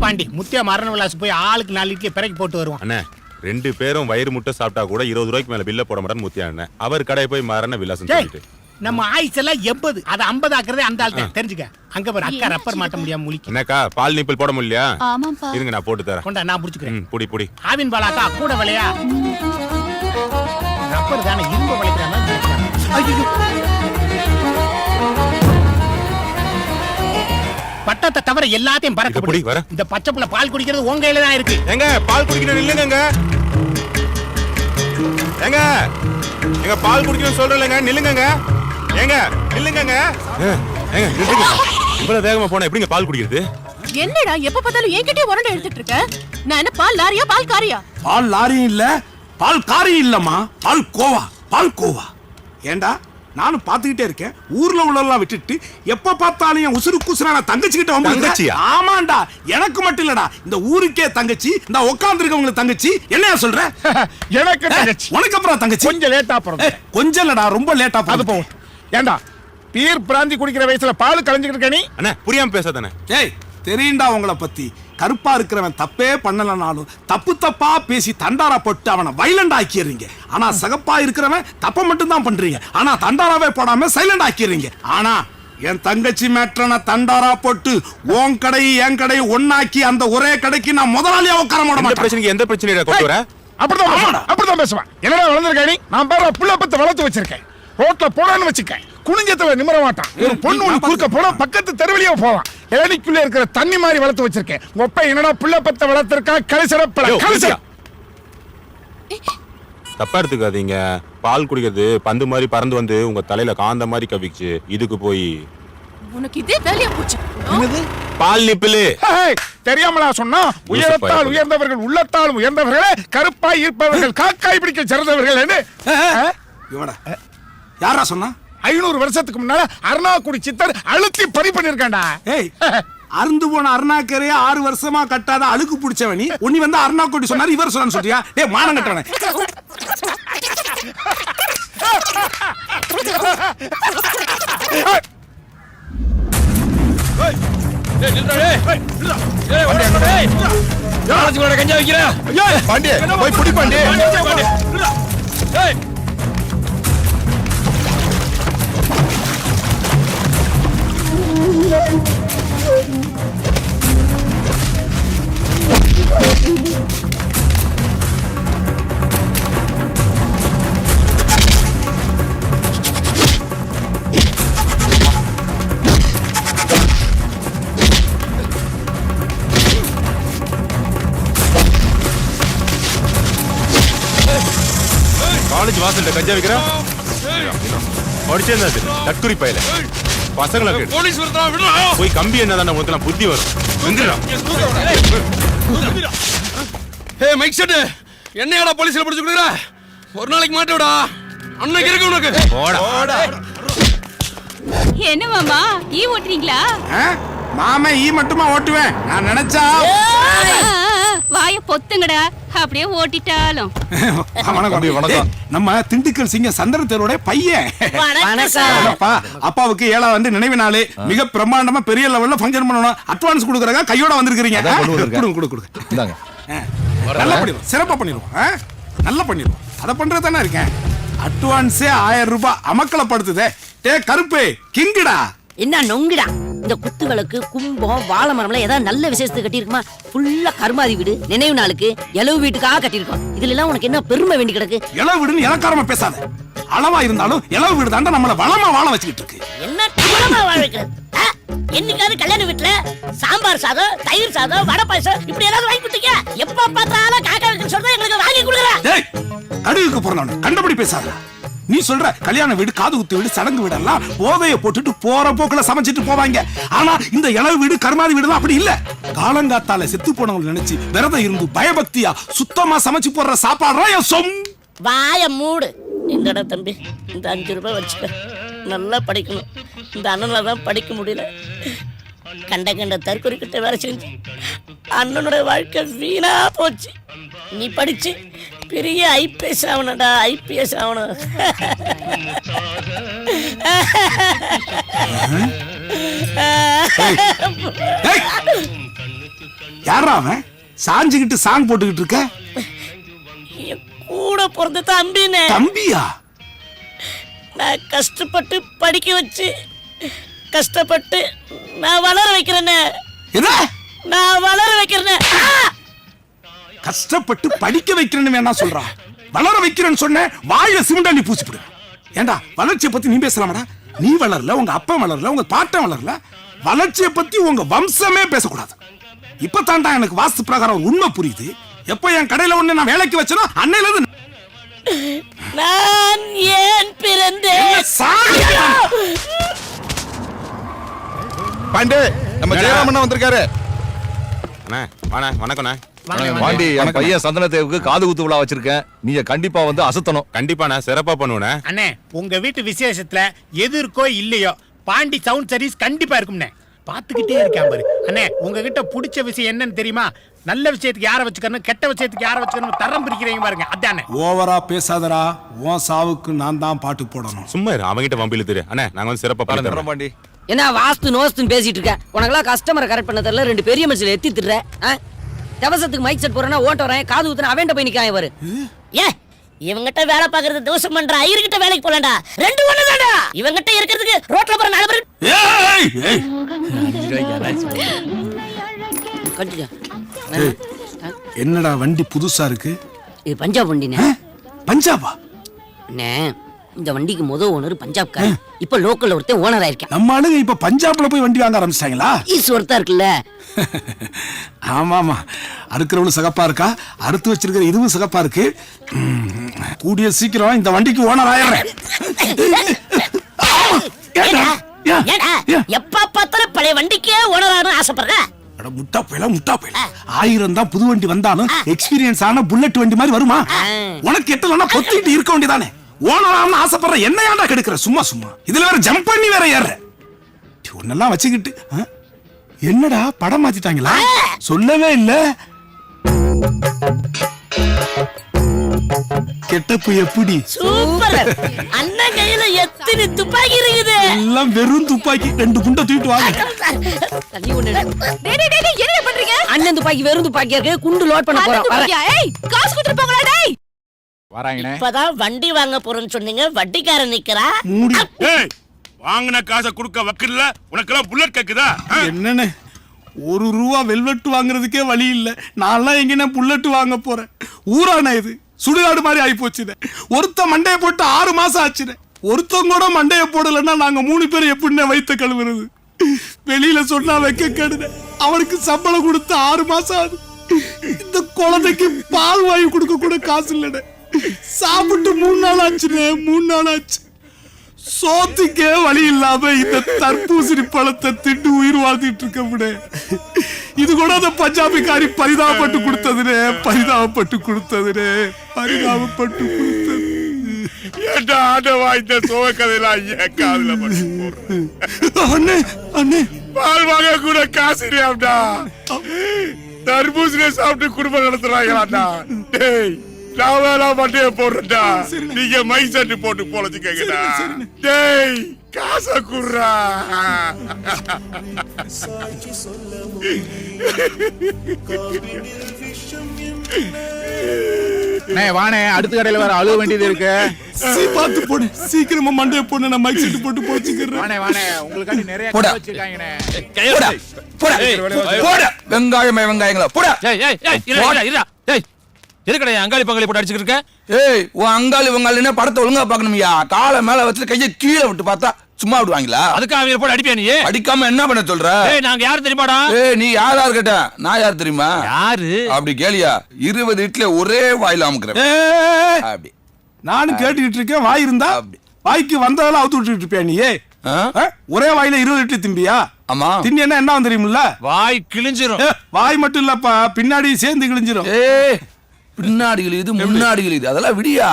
பாண்டி முத்தியா மரண விலாசம் போய் ஆளுக்கு 4 இட்லி பிறக்கி போட்டு வருவோம். அண்ணே 2 பேரும் வயிறு முட்டை சாப்பிட்டா கூட 20 ரூபாய்க்கு மேல பில்ல போட மாட்டான்னு முத்தியா அண்ணன். அவர் கடை போய் மரண விலாசம் சொல்லிட்டு நம்ம ஆயுஸ் எல்லாம் 80 அது 50 ஆக்குறதே அந்த ஆள் தான் தெரிஞ்சுக்க. அங்க பாரு அக்கா ரப்பர் மாட்ட முடியாம முழிக்கு. என்னக்கா பால் நிப்பிள் போட முடியலையா? ஆமாப்பா. இருங்க நான் போட்டு தரேன். கொண்டா நான் புடிச்சுக்கிறேன். புடி புடி. ஆவின் பாலாக்கா கூட விளையா ரப்பர் தானே இரும்பு வளைக்கிற மாதிரி இருக்காங்க. ஐயோ பட்டத்தை தவிர எல்லாத்தையும் பறக்க புடி வர. இந்த பச்சை புள்ள பால் குடிக்கிறது உங்க கையில தான் இருக்கு. எங்க பால் குடிக்கணும் நில்லுங்க. எங்க எங்க பால் குடிக்கணும் சொல்றேன்லங்க நில்லுங்க. ஏங்க நில்லுங்க. ஏங்க நில்லுங்க. இவ்வளவு வேகமா போனா எப்படிங்க பால் குடிக்கிறது? என்னடா எப்ப பார்த்தாலும் என்கிட்டயே உரண்டை எடுத்துட்டு இருக்க? நான் என்ன பால் லாரியா பால் காரியா? பால் லாரியும் இல்ல பால் காரியும் இல்லம்மா, பால் கோவா. பால் கோவா. ஏண்டா நானும் பாத்துக்கிட்டே இருக்கேன். ஊர்ல உள்ளெல்லாம் விட்டுட்டு எப்ப பார்த்தாலும் என் உசுறு குசுறான தங்கச்சிக்கிட்ட வந்து தங்கச்சியா? ஆமாண்டா, எனக்கு மட்டும் இல்லடா இந்த ஊருக்கே தங்கச்சி. இந்த உட்கார்ந்து இருக்கவங்களுக்கு தங்கச்சி. என்னையா சொல்ற? எனக்கு தங்கச்சி. உனக்கு அப்புறம் தங்கச்சி கொஞ்சம் லேட்டா பிறந்த. கொஞ்சம் இல்லடா ரொம்ப லேட்டா அது போ. ஏண்டா பீர் பிராந்தி குடிக்கிற வயசுல பால் கலஞ்சிட்டு இருக்க நீ? அண்ணா புரியாம பேசாதண்ணே. ஏய் தெரியும்டா உங்களை பத்தி. கருப்பா இருக்கிறவன் தப்பே பண்ணலனாலும் தப்பு தப்பா பேசி தண்டாரா போட்டு அவனை வைலண்ட் ஆக்கிடுறீங்க. ஆனா சகப்பா இருக்கிறவன் தப்ப மட்டும் தான் பண்றீங்க. ஆனா தண்டாராவே போடாம சைலண்ட் ஆக்கிடுறீங்க. ஆனா என் தங்கச்சி மேட்டரை தண்டாரா போட்டு உன் கடை என் கடை ஒன்னாக்கி அந்த ஒரே கடைக்கு நான் முதலாளியா உட்கார மாட்டேன். பிரச்சனைக்கு எந்த பிரச்சனையை கொண்டு வர? அப்படிதான் பேசுவான். என்னடா வளர்ந்துருக்க நீ? நான் பாரு புள்ள பத்த வளர்த்து வச்சிருக்கேன். ரோட்ல போடான்னு வச்சுக்க குனிஞ்சத்துல நிமிர மாட்டான். ஒரு பொண்ணு ஒண்ணு குறுக்க போனா பக்கத்து தெருவழியா போவான். ஏனிக்குள்ள இருக்கிற தண்ணி மாதிரி வளர்த்து வச்சிருக்கேன். ஒப்ப என்னடா புள்ள பத்த வளர்த்திருக்கா கலிசரப்பல கலிசர. தப்பா எடுத்துக்காதீங்க. பால் குடிக்கிறது பந்து மாதிரி பறந்து வந்து உங்க தலையில காந்த மாதிரி கவிச்சு இதுக்கு போய் உனக்கு இதே வேலையா போச்சு. பால் நிப்பிளு தெரியாமலா சொன்னா? உயரத்தால் உயர்ந்தவர்கள் உள்ளத்தால் உயர்ந்தவர்களே கருப்பாய் இருப்பவர்கள் காக்காய் பிடிக்க சிறந்தவர்கள் என்று யாரா சொன்னா? 500 வருஷத்துக்கு முன்னால அருணாக்குடி சித்தர் அழுத்தி பறி பண்ணிருக்காண்டா. ஏய் அருந்து போன அருணாக்கரையா 6 வருஷமா கட்டாத அழுக்கு பிடிச்சவனி உன்னி வந்து அருணாக்குடி சொன்னாரு இவர் சொன்னான்னு சொல்றியா? டேய் மானம் கட்டவனே. டேய் நில்றா டேய். டேய் ஓடி டேய். யாராச்சும் கூட கஞ்சா வைக்கிறா? ஐயோ பாண்டி போய் புடி பாண்டி. டேய் காலேஜ் வாசல்ல கஞ்சா விக்கிறா? படிச்சேன் தற்குறி பையல பசங்களை போலீஸ் வரதா விடுடா. போய் கம்பி என்னதான உனக்கு புத்தி வரும். வந்துடா. ஏய் மைக் செட் என்னையடா போலீஸ்ல பிடிச்சு கொடுக்குற? ஒரு நாளைக்கு மாட்டேடா. அன்னைக்கு இருக்கு உனக்கு. போடா. என்ன மாமா ஈ ஓட்டுறீங்களா? மாமா ஈ மட்டுமா ஓட்டுவேன்? நான் நினைச்சா வாய பொத்துங்கடா. அப்படியே ஓட்டிட்டாலும். வணக்கம். நம்ம திண்டுக்கல் சிங்க சந்திரத்தேரோட பையன். அப்பாவுக்கு 7 வந்து நினைவு நாள். மிக பிரம்மாண்டமா பெரிய லெவல்ல ஃபங்க்ஷன் பண்ணனும். அட்வான்ஸ் கொடுக்கறங்க கையோட வந்திருக்கீங்க. கொடுங்க. நல்லா பண்ணிடுவோம். சிறப்பா பண்ணிடுவோம். நல்லா பண்ணிடுவோம். அத பண்றது தானே இருக்கேன். அட்வான்ஸே 1000 ரூபாய் அமக்கலப்படுத்துதே. டே கருப்பு கிங்குடா. என்ன நொங்குடா? இந்த குத்து விளக்கு கும்பம் வாழை மரம்லாம் ஏதாவது நல்ல விசேஷத்துக்கு கட்டியிருக்குமா? ஃபுல்லா கருமாதி வீடு நினைவு நாளுக்கு எலவு வீட்டுக்காக கட்டியிருக்கோம். இதுல எல்லாம் உனக்கு என்ன பெருமை வேண்டி கிடக்கு? எலவு வீடுன்னு இலக்காரமா பேசாத. அளவா இருந்தாலும் எலவு வீடு தாண்டா நம்மள வளமா வாழ வச்சுக்கிட்டு இருக்கு. என்ன வளமா வாழ வைக்கிறது? என்னைக்காவது கல்யாண வீட்டுல சாம்பார் சாதம் தயிர் சாதம் வடை பாயசம் இப்படி ஏதாவது வாங்கி கொடுத்தீங்க? எப்ப பார்த்தாலும் காக்கா வைக்க சொல்றத எங்களுக்கு வாங்கி கொடுக்குற. டேய் கடுகுக்கு போறவன கண்டபடி பேசாத. நீ சொல்ற கல்யாண வீடு காது குத்து வீடு சடங்கு வீடு எல்லாம் போதைய போட்டுட்டு போற போக்குல சமைச்சிட்டு போவாங்க. ஆனா இந்த இளவு வீடு கருமாதி வீடு அப்படி இல்ல. காலங்காத்தால செத்து போனவங்க நினைச்சு விரதம் இருந்து பயபக்தியா சுத்தமா சமைச்சு போடுற சாப்பாடு சொம். வாய மூடு. இந்தடா தம்பி இந்த 5 ரூபாய் வச்சுக்க. நல்லா படிக்கணும். இந்த அண்ணனால தான் படிக்க முடியல. கண்ட தற்கொலை கிட்ட வேலை செஞ்சு அண்ணனோட வாழ்க்கை வீணா போச்சு. நீ படிச்சு பெரிய ஐபிஎஸ் ஆகணும்டா. ஐபிஎஸ் ஆகணும். யாரா அவன் சாஞ்சுக்கிட்டு சாங் போட்டுக்கிட்டு இருக்க? என் கூட பிறந்த தம்பினே. தம்பியா? நான் கஷ்டப்பட்டு படிக்க வச்சு கஷ்டப்பட்டு நான் வளர வைக்கிறேன்னு. என்ன நான் வளர வைக்கிறேன்னு. கஷ்டப்பட்டு படிக்க வைக்கிறேன்னு வேணா சொல்றா, வளர வைக்கிறேன்னு சொன்ன வாயில சிமெண்டாண்டி பூசிப்பிடு. ஏண்டா வளர்ச்சியை பத்தி நீ பேசலாமடா? நீ வளரல, உங்க அப்பா வளரல, உங்க பாட்டன் வளரல. வளர்ச்சியை பத்தி உங்க வம்சமே பேசக்கூடாது. இப்ப தாண்டா எனக்கு வாஸ்து பிரகாரம் உண்மை புரியுது. எப்ப என் கடையில ஒண்ணு நான் வேலைக்கு வச்சனோ அன்னையில இருந்து நான் ஏன் பிறந்தேன்? பாண்டே, நம்ம ஜெயராமண்ணா வந்திருக்காரு. அண்ணா வாண்ணா, வணக்கம்ண்ணா. பாண்டி, என் பையன் சந்தனத்தேவுக்கு காது குத்து விழா வச்சிருக்கேன். நீங்க கண்டிப்பா வந்து அசத்தணும். கண்டிப்பாண்ணா, சிறப்பா பண்ணுவேண்ணே. அண்ணே, உங்க வீட்டு விசேஷத்துல எது இருக்கோ இல்லையோ பாண்டி சவுண்ட் சர்வீஸ் கண்டிப்பா இருக்கும்ண்ணே. பாத்துக்கிட்டே இருக்கேன் பாரு. அண்ணே, உங்ககிட்ட பிடிச்ச விஷயம் என்னன்னு தெரியுமா? நல்ல விஷயத்துக்கு யாரை வச்சுக்கணும், கெட்ட விஷயத்துக்கு யாரை வச்சுக்கணும் தரம் பிரிக்கிறீங்க பாருங்க. அதானே. ஓவரா பேசாதடா, உன் சாவுக்கு நான் தான் பாட்டு போடணும். சும்மா இரு, அவங்கிட்ட வம்பியில திரு. அண்ணா நாங்க வந்து சிறப்பா பண்ணுறோம். பாண்டி, என்ன வாஸ்து நோஸ்துன்னு பேசிட்டு இருக்க? உனக்கெல்லாம் கஸ்டமரை கரெக்ட் பண்ண தெரியல. 2 பெரிய மனுஷன் எத்தி திடுற. தவசத்துக்கு மைக் செட் போறேன்னா ஓட்ட வரேன், காது ஊத்துனா அவன்கிட்ட போய் நிக்காய வரு. ஏ இவங்கிட்ட வேலை பாக்குறது தோசம் பண்றா, ஐயர்கிட்ட வேலைக்கு போலடா. 2 ஒண்ணுதான்டா. இவங்கிட்ட இருக்கிறதுக்கு ரோட்ல போற 4 பேர். என்னடா வண்டி புதுசா இருக்கு? இது பஞ்சாப் வண்டினே. பஞ்சாபா? அண்ணே, இந்த வண்டிக்கு ஓனர் பஞ்சாப்காரன். இப்ப லோக்கல்ல ஒருத்தன் ஓனர் ஆயிருக்கேன். நம்ம ஆளுங்க இப்ப பஞ்சாப்ல போய் வண்டி வாங்க ஆரம்பிச்சிட்டாங்களா? ஈஸ்வரத்தா இருக்குல்ல. ஆமா ஆமா, அறுக்கிறவளும் சிகப்பா இருக்கா, அறுத்து வச்சிருக்கிற இதுவும் சிகப்பா இருக்கு. கூடிய சீக்கிரம் இந்த வண்டிக்கு ஓனர் ஆயிடுறேன். எப்ப பார்த்தாலும் பழைய வண்டிக்கே ஓனர் ஆகணும் ஆசைப்படுற? முட்டா போயில 1000 தான் புது வண்டி வந்தாலும் எக்ஸ்பீரியன்ஸ் ஆன புல்லட் வண்டி மாதிரி வருமா? உனக்கு எட்டலன்னா பொத்திட்டு இருக்க வேண்டியதானே. ஓனர் ஆகணும்னு ஆசைப்படுற என்ன ஏன்டா கெடுக்கிற? சும்மா சும்மா இதுல வேற ஜம்ப் பண்ணி வேற ஏற ஒன்னெல்லாம் வச்சுக்கிட்டு. என்னடா படம் மாத்திட்டாங்களா? சொல்லவே இல்ல. கெட்டப்பு எப்படி? சூப்பர். அண்ணன் கையில எத்தனை துப்பாக்கி இருக்குது? எல்லாம் வெறும் துப்பாக்கி. 2 குண்டை தூக்கிட்டு வாங்க. தண்ணி ஒண்ணு. டேய் டேய் டேய், என்ன பண்றீங்க? அண்ணன் துப்பாக்கி வெறும் துப்பாக்கியா இருக்கு. குண்டு லோட் பண்ண போறோம். துப்பாக்கியா? ஏய், காசு கொடுத்துட்டு போங்கடா டேய். வராங்கண்ணே. இப்பதான் வண்டி வாங்க போறேன்னு சொன்னீங்க, வட்டிக்காரன் நிக்கிறா. மூடி. வாங்கின காசை கொடுக்க வக்கில்ல, உனக்கெல்லாம் புல்லட் கேக்குதா? என்னன்னு ₹1 வெல்வெட் வாங்குறதுக்கே வழி இல்ல. நான்லாம் எங்க புல்லட் வாங்க போறேன்? ஊரான இது சுடுகாடு மாதிரி ஆகி போச்சுனே. ஒருத்த மண்டைய போட்டு 6 மாசம் ஆச்சுனே. ஒருத்தவங்க கூட மண்டைய போடலன்னா நாங்க 3 பேர் எப்படின்னு வயிற்ற கழுவுறது? வெளியில சொன்னா வைக்க கெடுத. அவனுக்கு சம்பளம் கொடுத்து 6 மாசம் ஆகுது. இந்த குழந்தைக்கு பால் வாங்கி கொடுக்க கூட காசு இல்லனே. சாப்பிட்டு 3 நாள் ஆச்சுனே. 3 நாள் ஆச்சு. சோத்துக்கே வழி இல்லாம இந்த தர்பூசணி பழத்தை திண்டு உயிர் வாழ்ந்துட்டு இருக்க முடிய. இது கூட அந்த பஞ்சாபிக்காரி பரிதாபப்பட்டு கொடுத்ததுனே. பரிதாபப்பட்டு கொடுத்தது. ஏண்டா ஆண்டவா, இந்த சோக கதையெல்லாம் ஏன் காதுல அண்ணே அண்ணே, பால் வாங்க கூட காசு இல்லையாம்டா. தர்பூசணியை சாப்பிட்டு குடும்பம் நடத்துறாங்களாடா. டேய், நான் வேணா மண்டைய போடுறேன்டா. நீங்க மை சட்டி போட்டு பொழைச்சுக்கங்கடா. டேய், காசை குடுறா. வானே, அடுத்த கடையில வேற அழுவ வேண்டியது இருக்கு. பார்த்து போடு, சீக்கிரமா மண்டைய போடு. நான் மைக் செட் போட்டு பொழைச்சுக்கிறேன். வானே வானே, உங்களுக்காண்டி நிறைய போடா. கடை வச்சிருக்காங்கண்ணே. வெங்காயம் வெங்காயங்களா போடா. எதுக்கடா அங்காளி பங்காளி போட்டு அடிச்சுட்டு இருக்க? ஏய், உன் அங்காளி வங்காளின்னா படத்தை ஒழுங்கா பாக்கணும்யா. காலை மேல வச்சு கையை கீழே விட்டு பார்த்தா சும்மா விடுவாங்களா? அதுக்கு அவங்க போட்டு அடிப்பியா நீ? அடிக்காம என்ன பண்ண சொல்ற? ஏய், நாங்க யாரு தெரியுமாடா? ஏய், நீ யாரா இருக்கட்ட? நான் யார் தெரியுமா? யாரு? அப்படி கேளியா, 20 இட்லி ஒரே வாயில அமுக்குறேன். அப்படி நானும் கேட்டுக்கிட்டு இருக்கேன். வாய் இருந்தா அப்படி. வாய்க்கு வந்ததெல்லாம் அவுத்து விட்டுட்டு இருப்பியா நீ? ஒரே வாயில 20 இட்லி திம்பியா? ஆமா. தின்னி என்ன தெரியுமில்ல? வாய் கிழிஞ்சிரும். வாய் மட்டும் இல்லப்பா, பின்னாடி சேர்ந்து கிழிஞ்சிரும். ஏய், பின்னாடி இது முன்னாடி இது அதெல்லாம் விடியா.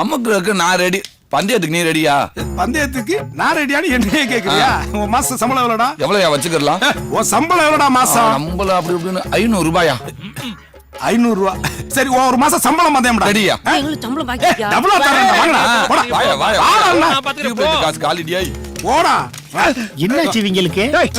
அமுக்குறதுக்கு நான் ரெடி. பந்தயத்துக்கு நீ ரெடியா? பந்தயத்துக்கு நான் ரெடியானு என்னையே கேக்குறியா? உன் மாச சம்பளம் எவ்வளோடா? எவ்வளவுயா வச்சுக்கலாம்? உன் சம்பளம் எவ்வளோடா மாசம்? நம்மள அப்படி இப்படின்னு 500 ரூபாயா? 500 ரூபா. சரி, ஒரு மாசம் சம்பளம் பந்தயம் ரெடியா? எங்களுக்கு சம்பளம் பாக்கி. டபுளா தரேன். வாங்கடா. போடா. வாயா வாயா. நான் பாத்துக்கிறேன். காசு காலிடியாய். போடா. என்னாச்சு இவங்களுக்கு டேய்,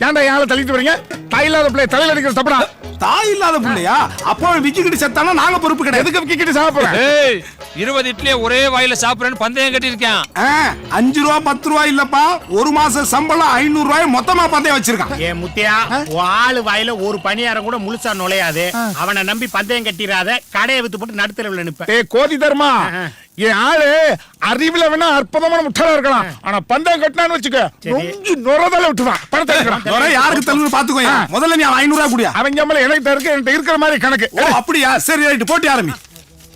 ஏன்டா என் ஆளை தள்ளிட்டு வரீங்க? தாய் இல்லாத பிள்ளை தலையில அடிக்கிற தப்படா. தாய் இல்லாத பிள்ளையா? அப்போ விக்கிக்கிட்டு செத்தானா நாங்க பொறுப்பு கிடையாது. எதுக்கு விக்கிட்டு சாப்பிடுறேன்? ஏய் 20 இட்லியை ஒரே வாயில சாப்பிடுறேன்னு பந்தயம் கட்டி இருக்கேன். 5 ரூபா 10 ரூபா இல்லப்பா, ஒரு மாசம் சம்பளம் 500 ரூபாய் மொத்தமா பந்தயம் வச்சிருக்கான். ஏ முத்தியா, உன் ஆளு வாயில ஒரு பணியாரம் கூட முழுசா நுழையாது. அவனை நம்பி பந்தயம் கட்டிராத, கடையை வித்து போட்டு நடுத்தரவுல நிப்ப. டேய் கோதி தர்மா, என் ஆளு அறிவுல வேணா அற்புதமான முட்டாளா இருக்கலாம், ஆனா பந்தயம் கட்டினான்னு வச்சுக்க நொங்கி நுரதல விட்டுவான். பணத்தை எடுக்கலாம். நுரை யாருக்கு தள்ளுன்னு பாத்துக்கோங்க. முதல்ல நீ 500 ரூபாய் குடியா. அவங்க அம்மல எனக்கு இருக்கு, என்கிட்ட இருக்கிற மாதிரி கணக்கு. ஓ அப்படியா? சரி ரைட், போட்டி ஆரம்பி.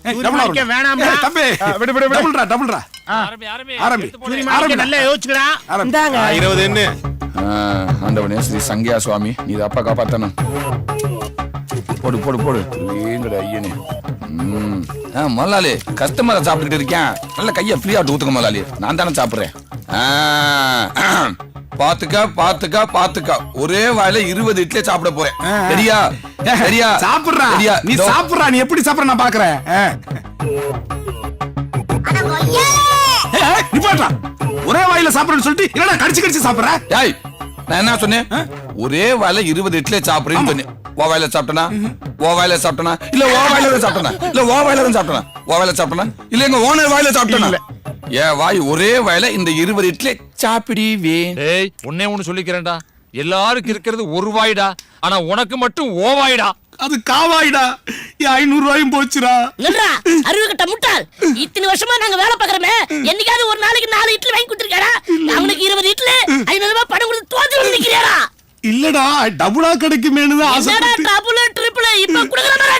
சூரியமாணிக்க வேணாமா? தம்பி விடு, விடு, விடு. டபுள்ரா ஆரம்பி ஆரம்பி ஆரம்பி. சூரியமாணிக்க நல்லா யோசிச்சுக்கடா. 20 என்ன ஆண்டவனே ஸ்ரீ சங்கியா சுவாமி, நீ அப்பா காப்பாத்தணும். போடு போடு போடு. ஏங்கட ஐயனே. முதலாளி கஸ்டமரை சாப்பிட்டுக்கிட்டு இருக்கேன், நல்ல கையை ஃப்ரீயா ஊத்துக்க முதலாளி. நான் தானே சாப்பிடுறேன். பாத்துக்க பாத்துக்க பாத்துக்க, ஒரே வாயில 20 இட்லி சாப்பிட போறேன். சரியா சரியா? சாப்பிடுறா சரியா? நீ சாப்பிடுறா, நீ எப்படி சாப்பிடுற நான் பாக்குறேன். நிப்பாட்டா, ஒரே வாயில சாப்பிடுறேன்னு சொல்லிட்டு என்னடா கடிச்சு கடிச்சு சாப்பிடுற? ஏய் நான் என்ன சொன்னேன்? ஒரே வாயில 20 இட்லி சாப்பிடுறேன்னு சொன்னேன். ஓ வாயில சாப்பிட்டனா, ஓ வாயில சாப்பிட்டனா, இல்ல ஓ வாயில தான் சாப்பிட்டனா, இல்ல ஓ வாயில தான் சாப்பிட்டனா, ஓ வாயில சாப்பிட்டனா, இல்ல எங்க ஓனர் வாயில சாப்பிட்டனா? ஏன் வாய் ஒரே வாயில இந்த 20 இட்லி சாப்பிடுவே. ஏய் ஒண்ணே ஒண்ணு சொல்லிக்கிறேன்டா, எல்லாருக்கும் இருக்கிறது ஒரு வாய்டா, ஆனா உனக்கு மட்டும் ஓ வாய்டா. அது காவாயிடா, 500 ரூபாயும் போச்சுடா. நில்றா, அறிவு கட்ட முட்டாள். இத்தனை வருஷமா நாங்க வேலை பாக்குறோமே, என்னைக்காவது ஒரு நாளைக்கு 4 இட்லி வாங்கி கொடுத்திருக்காடா? அவனுக்கு 20 இட்லி 500 ரூபாய் பணம் கொடுத்து தோத்து வந்து நிக்கிறியாடா? இல்லடா, டபுளா கிடைக்குமேனு தான் என்னடா ஆசைப்பட்டு. டபுள் ட்ரிபிள் இப்ப குடுக்குற மாதிரி